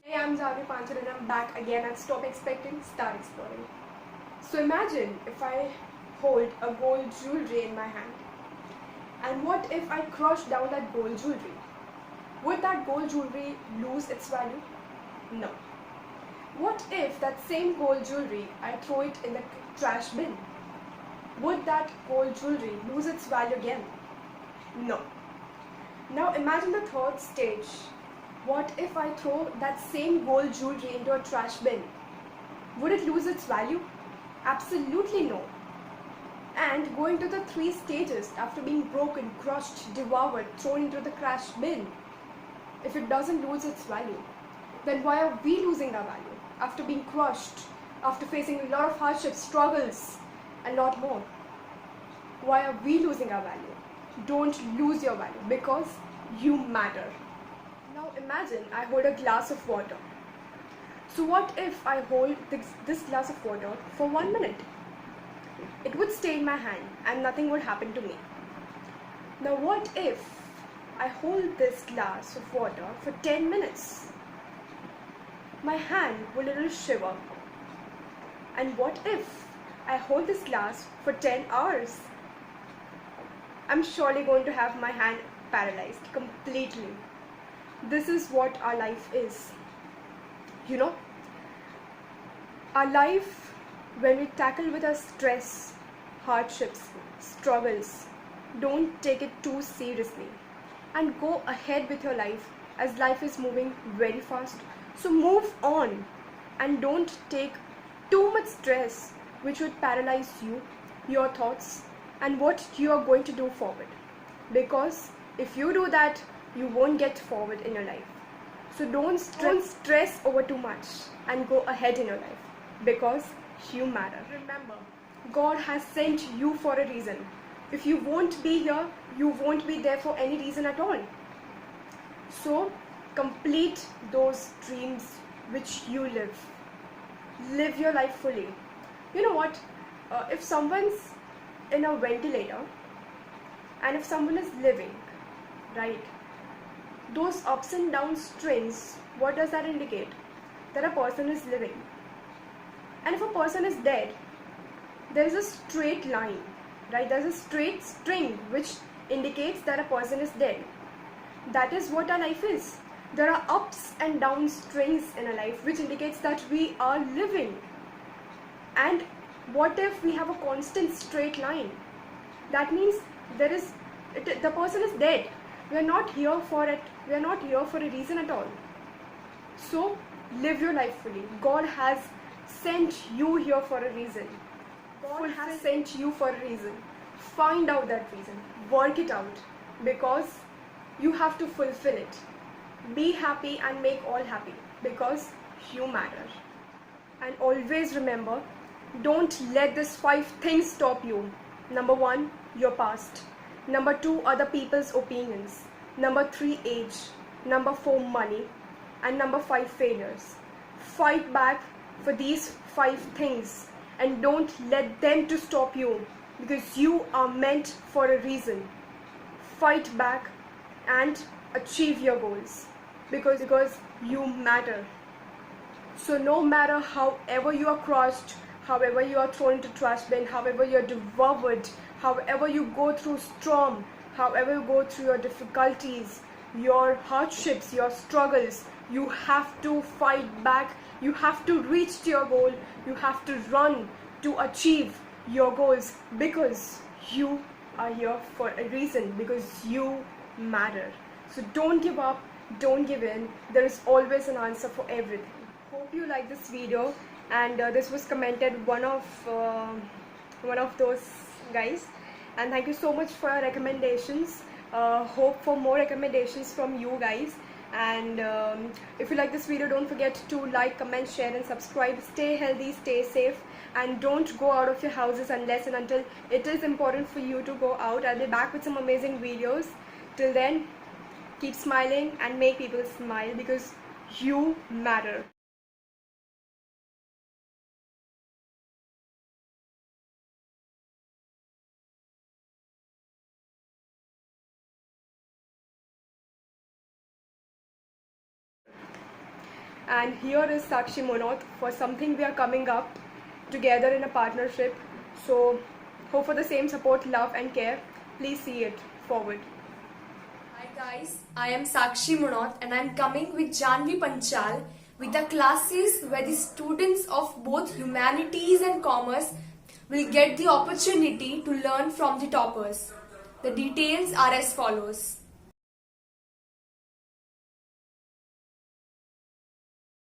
Hey, I'm Zavi Panchal and I'm back again at Stop Expecting, Start Exploring. So imagine if I hold a gold jewelry in my hand. And what if I crush down that gold jewelry? Would that gold jewelry lose its value? No. What if that same gold jewelry I throw it in the trash bin? Would that gold jewelry lose its value again? No. Now imagine the third stage. What if I throw that same gold jewelry into a trash bin? Would it lose its value? Absolutely no. And going to the three stages after being broken, crushed, devoured, thrown into the trash bin, if it doesn't lose its value, then why are we losing our value? After being crushed, after facing a lot of hardships, struggles, and lot more, why are we losing our value? Don't lose your value because you matter. Now imagine I hold a glass of water. So what if I hold this glass of water for 1 minute? It would stay in my hand and nothing would happen to me. Now what if I hold this glass of water for 10 minutes? My hand will little shiver. And what if I hold this glass for 10 hours? I'm surely going to have my hand paralyzed completely. This is what our life is. You know, our life, when we tackle with our stress, hardships, struggles, don't take it too seriously and go ahead with your life as life is moving very fast. So move on and don't take too much stress which would paralyze you, your thoughts, and what you are going to do forward. Because if you do that, you won't get forward in your life. So don't stress over too much and go ahead in your life because you matter. Remember, God has sent you for a reason. If you won't be here, you won't be there for any reason at all. So complete those dreams which you live. Live your life fully. You know what? If someone's in a ventilator and if someone is living, right? Those ups and downs strings, what does that indicate? That a person is living. And if a person is dead, there is a straight line, right? There's a straight string which indicates that a person is dead. That is what our life is. There are ups and down strings in our life which indicates that we are living. And what if we have a constant straight line? That means the person is dead. We are not here for it. We are not here for a reason at all. So live your life fully. God has sent you here for a reason. God has sent you for a reason. Find out that reason. Work it out because you have to fulfill it. Be happy and make all happy because you matter. And always remember, don't let these 5 things stop you. Number 1, your past. Number 2, other people's opinions. Number 3, age. Number 4, money. And number 5, failures. Fight back for these 5 things and don't let them to stop you because you are meant for a reason. Fight back and achieve your goals because you matter. So no matter however you are crushed, however you are thrown into trash bin, however you are devoured, however you go through storm, however you go through your difficulties, your hardships, your struggles, you have to fight back. You have to reach to your goal. You have to run to achieve your goals because you are here for a reason, because you matter. So don't give up, don't give in. There is always an answer for everything. Hope you like this video, and this was commented one of those guys, and thank you so much for your recommendations. Hope for more recommendations from you guys. And if you like this video, don't forget to like, comment, share and subscribe. Stay healthy, stay safe, and don't go out of your houses unless and until it is important for you to go out. I'll be back with some amazing videos. Till then, keep smiling and make people smile because you matter. And here is Sakshi Monoth for something we are coming up together in a partnership. So hope for the same support, love and care. Please see it forward. Hi guys, I am Sakshi Monoth and I am coming with Janvi Panchal with the classes where the students of both humanities and commerce will get the opportunity to learn from the toppers. The details are as follows.